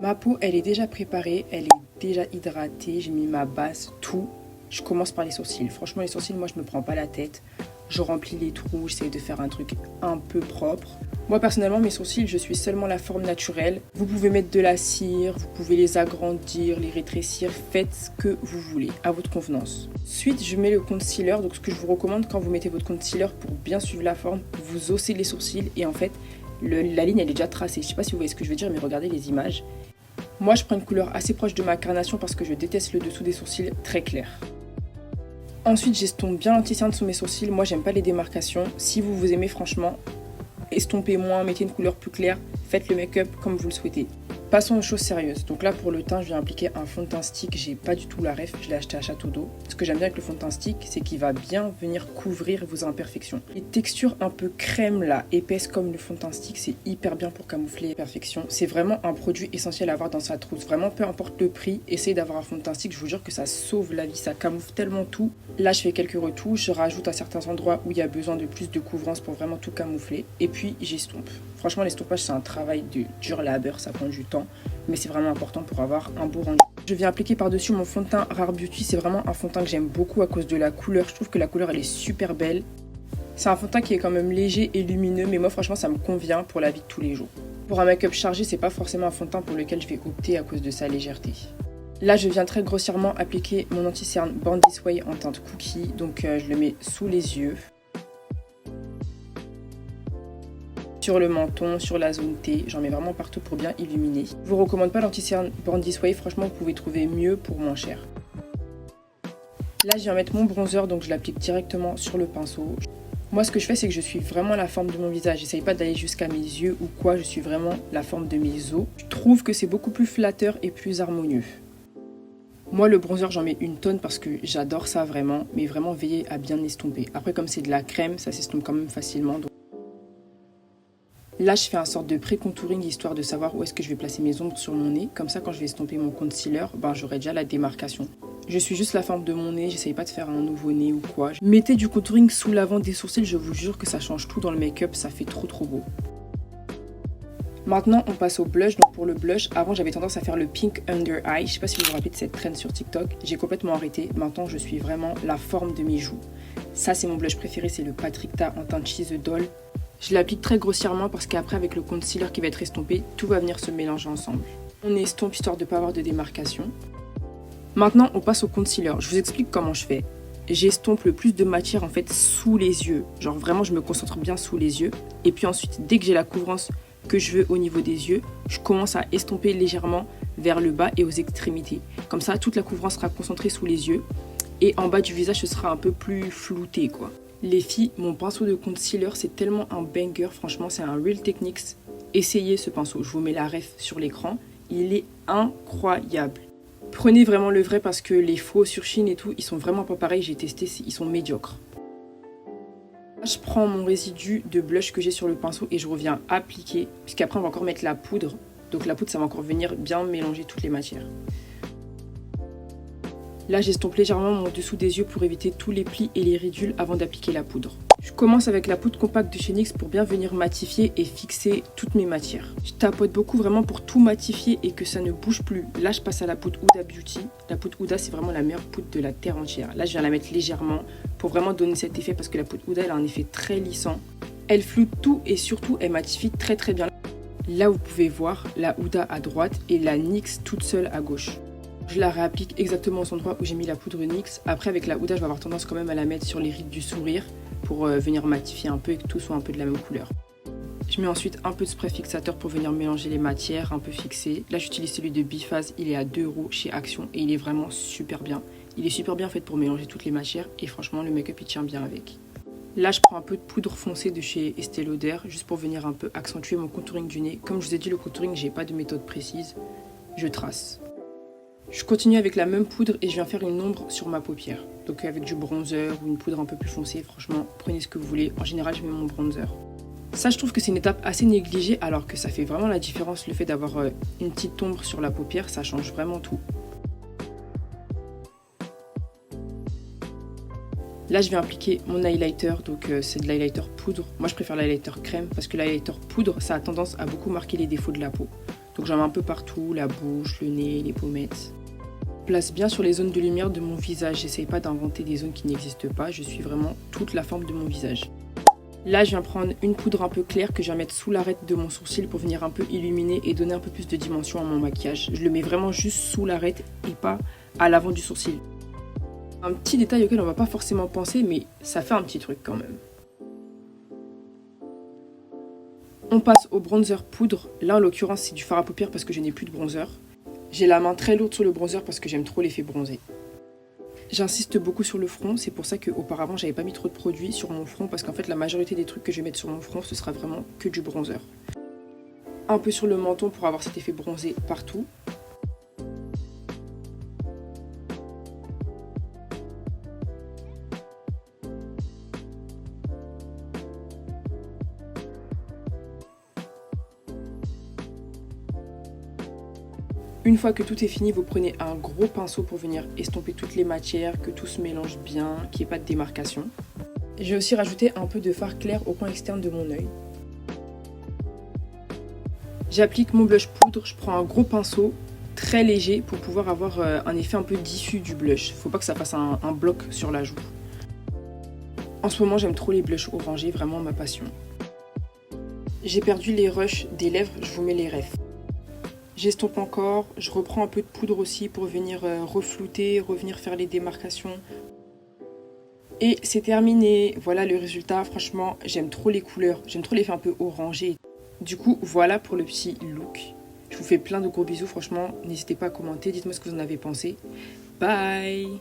Ma peau, elle est déjà préparée, elle est déjà hydratée, j'ai mis ma base, tout. Je commence par les sourcils. Franchement, les sourcils, moi, je me prends pas la tête. Je remplis les trous, j'essaie de faire un truc un peu propre. Moi, personnellement, mes sourcils, je suis seulement la forme naturelle. Vous pouvez mettre de la cire, vous pouvez les agrandir, les rétrécir. Faites ce que vous voulez, à votre convenance. Ensuite, je mets le concealer. Donc, ce que je vous recommande quand vous mettez votre concealer pour bien suivre la forme, vous haussez les sourcils et en fait, la ligne, elle est déjà tracée. Je sais pas si vous voyez ce que je veux dire, mais regardez les images. Moi, je prends une couleur assez proche de ma carnation parce que je déteste le dessous des sourcils très clair. Ensuite, j'estompe bien l'anti-cerne sous mes sourcils. Moi, j'aime pas les démarcations. Si vous vous aimez, franchement, estompez moins, mettez une couleur plus claire. Faites le make-up comme vous le souhaitez. Passons aux choses sérieuses. Donc là, pour le teint, je viens appliquer un fond de teint stick. J'ai pas du tout la ref, je l'ai acheté à Château d'Eau. Ce que j'aime bien avec le fond de teint stick, c'est qu'il va bien venir couvrir vos imperfections. Les textures un peu crème là, épaisses comme le fond de teint stick, c'est hyper bien pour camoufler les imperfections. C'est vraiment un produit essentiel à avoir dans sa trousse. Vraiment, peu importe le prix, essayez d'avoir un fond de teint stick. Je vous jure que ça sauve la vie, ça camoufle tellement tout. Là, je fais quelques retouches, je rajoute à certains endroits où il y a besoin de plus de couvrance pour vraiment tout camoufler. Et puis, j'estompe. Franchement, l'estompage, c'est un travail de dur labeur, ça prend du temps. Mais c'est vraiment important pour avoir un beau rendu. Je viens appliquer par-dessus mon fond de teint Rare Beauty. C'est vraiment un fond de teint que j'aime beaucoup à cause de la couleur. Je trouve que la couleur, elle est super belle. C'est un fond de teint qui est quand même léger et lumineux, mais moi, franchement, ça me convient pour la vie de tous les jours. Pour un make-up chargé, c'est pas forcément un fond de teint pour lequel je vais opter à cause de sa légèreté. Là, je viens très grossièrement appliquer mon anti-cerne Born This Way en teinte Cookie. Donc, je le mets sous les yeux. Sur le menton, sur la zone T, j'en mets vraiment partout pour bien illuminer. Je vous recommande pas l'anti-cerne Born This Way, franchement vous pouvez trouver mieux pour moins cher. Là je viens mettre mon bronzer, donc je l'applique directement sur le pinceau. Moi ce que je fais c'est que je suis vraiment la forme de mon visage, j'essaye pas d'aller jusqu'à mes yeux ou quoi, je suis vraiment la forme de mes os. Je trouve que c'est beaucoup plus flatteur et plus harmonieux. Moi le bronzer j'en mets une tonne parce que j'adore ça vraiment, mais vraiment veillez à bien l'estomper. Après comme c'est de la crème, ça s'estompe quand même facilement. Là, je fais un sorte de pré-contouring histoire de savoir où est-ce que je vais placer mes ombres sur mon nez. Comme ça, quand je vais estomper mon concealer, j'aurai déjà la démarcation. Je suis juste la forme de mon nez, j'essaye pas de faire un nouveau nez ou quoi. Mettez du contouring sous l'avant des sourcils, je vous jure que ça change tout dans le make-up, ça fait trop beau. Maintenant, on passe au blush. Donc pour le blush, avant j'avais tendance à faire le pink under eye. Je sais pas si vous vous rappelez de cette trend sur TikTok. J'ai complètement arrêté. Maintenant, je suis vraiment la forme de mes joues. Ça, c'est mon blush préféré, c'est le Patrick Ta en teinte Cheese Doll. Je l'applique très grossièrement parce qu'après avec le concealer qui va être estompé, tout va venir se mélanger ensemble. On estompe histoire de ne pas avoir de démarcation. Maintenant on passe au concealer. Je vous explique comment je fais. J'estompe le plus de matière en fait sous les yeux. Genre vraiment je me concentre bien sous les yeux. Et puis ensuite dès que j'ai la couvrance que je veux au niveau des yeux, je commence à estomper légèrement vers le bas et aux extrémités. Comme ça toute la couvrance sera concentrée sous les yeux. Et en bas du visage ce sera un peu plus flouté quoi. Les filles, mon pinceau de concealer, c'est tellement un banger. Franchement, c'est un Real Techniques. Essayez ce pinceau. Je vous mets la ref sur l'écran. Il est incroyable. Prenez vraiment le vrai parce que les faux sur Chine et tout, ils sont vraiment pas pareils. J'ai testé, ils sont médiocres. Là, je prends mon résidu de blush que j'ai sur le pinceau et je reviens appliquer. Puisqu'après, on va encore mettre la poudre. Donc la poudre, ça va encore venir bien mélanger toutes les matières. Là, j'estompe légèrement mon dessous des yeux pour éviter tous les plis et les ridules avant d'appliquer la poudre. Je commence avec la poudre compacte de chez NYX pour bien venir matifier et fixer toutes mes matières. Je tapote beaucoup vraiment pour tout matifier et que ça ne bouge plus. Là, je passe à la poudre Huda Beauty. La poudre Huda, c'est vraiment la meilleure poudre de la terre entière. Là, je viens la mettre légèrement pour vraiment donner cet effet parce que la poudre Huda, elle a un effet très lissant. Elle floute tout et surtout, elle matifie très bien. Là, vous pouvez voir la Huda à droite et la NYX toute seule à gauche. Je la réapplique exactement aux endroits où j'ai mis la poudre NYX. Après, avec la Huda, je vais avoir tendance quand même à la mettre sur les rides du sourire pour venir matifier un peu et que tout soit un peu de la même couleur. Je mets ensuite un peu de spray fixateur pour venir mélanger les matières, un peu fixer. Là, j'utilise celui de Biphase, il est à 2 € chez Action et il est vraiment super bien. Il est super bien fait pour mélanger toutes les matières et franchement, le make-up, il tient bien avec. Là, je prends un peu de poudre foncée de chez Estée Lauder juste pour venir un peu accentuer mon contouring du nez. Comme je vous ai dit, le contouring, j'ai pas de méthode précise. Je trace. Je continue avec la même poudre et je viens faire une ombre sur ma paupière. Donc avec du bronzer ou une poudre un peu plus foncée, franchement, prenez ce que vous voulez. En général, je mets mon bronzer. Ça, je trouve que c'est une étape assez négligée alors que ça fait vraiment la différence. Le fait d'avoir une petite ombre sur la paupière, ça change vraiment tout. Là, je vais appliquer mon highlighter, donc c'est de l'highlighter poudre. Moi, je préfère l'highlighter crème parce que l'highlighter poudre, ça a tendance à beaucoup marquer les défauts de la peau. Donc j'en mets un peu partout, la bouche, le nez, les pommettes. Place bien sur les zones de lumière de mon visage. J'essaye pas d'inventer des zones qui n'existent pas. Je suis vraiment toute la forme de mon visage. Là, je viens prendre une poudre un peu claire que je viens mettre sous l'arête de mon sourcil pour venir un peu illuminer et donner un peu plus de dimension à mon maquillage. Je le mets vraiment juste sous l'arête et pas à l'avant du sourcil. Un petit détail auquel on va pas forcément penser, mais ça fait un petit truc quand même. On passe au bronzer poudre. Là, en l'occurrence, c'est du fard à paupières parce que je n'ai plus de bronzer. J'ai la main très lourde sur le bronzer parce que j'aime trop l'effet bronzé. J'insiste beaucoup sur le front, c'est pour ça qu'auparavant j'avais pas mis trop de produits sur mon front parce qu'en fait la majorité des trucs que je vais mettre sur mon front ce sera vraiment que du bronzer. Un peu sur le menton pour avoir cet effet bronzé partout. Une fois que tout est fini, vous prenez un gros pinceau pour venir estomper toutes les matières, que tout se mélange bien, qu'il n'y ait pas de démarcation. J'ai aussi rajouté un peu de fard clair au coin externe de mon œil. J'applique mon blush poudre, je prends un gros pinceau très léger pour pouvoir avoir un effet un peu diffus du blush. Faut pas que ça fasse un bloc sur la joue. En ce moment, j'aime trop les blushs orangés, vraiment ma passion. J'ai perdu les rushs des lèvres, je vous mets les refs. J'estompe encore, je reprends un peu de poudre aussi pour venir reflouter, revenir faire les démarcations. Et c'est terminé, voilà le résultat, franchement j'aime trop les couleurs, j'aime trop l'effet un peu orangé. Du coup voilà pour le petit look. Je vous fais plein de gros bisous, franchement n'hésitez pas à commenter, dites-moi ce que vous en avez pensé. Bye!